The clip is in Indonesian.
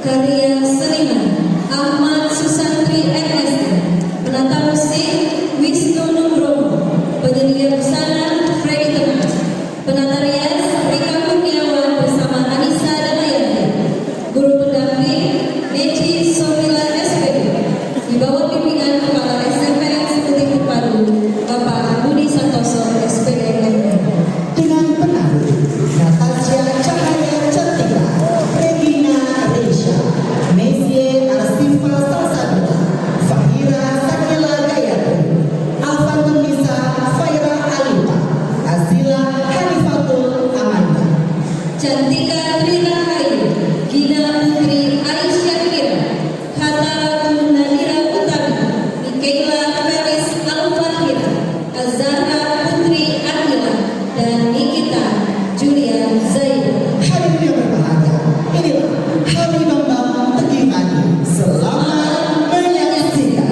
Karya seniman Ahmad Susantri MSc. Penata musik Wisnu Nugroho. Penyedia busana Freddy Tengah. Penata rias Rika Kurniawan bersama Anissa Damayanti. Guru pendamping Neji Sofila SPD. Di bawah bimbingan Kepala SMPN Sebutik Terpadu Bapak Budi Santoso SPD MPN. Dengan penari Natasha Cahaya Cantika, Regina Reisha, Mesye Arsifa Salsabila, Fahira Sakila Gayatri, Alfatul Nisa Faira Alifa, Azila Hanifatul Amanda, Cantika Trina Ayu, Gina Putri Aisyah Kira, Hatta Nadira Utami, Mikaela Felis Alfahira, Azhara Putri Akila, dan Nikita Julia Zaida. hadirin yang berbahagia, inilah Hari Bambang Teguh Adi. Selamat menyaksikan.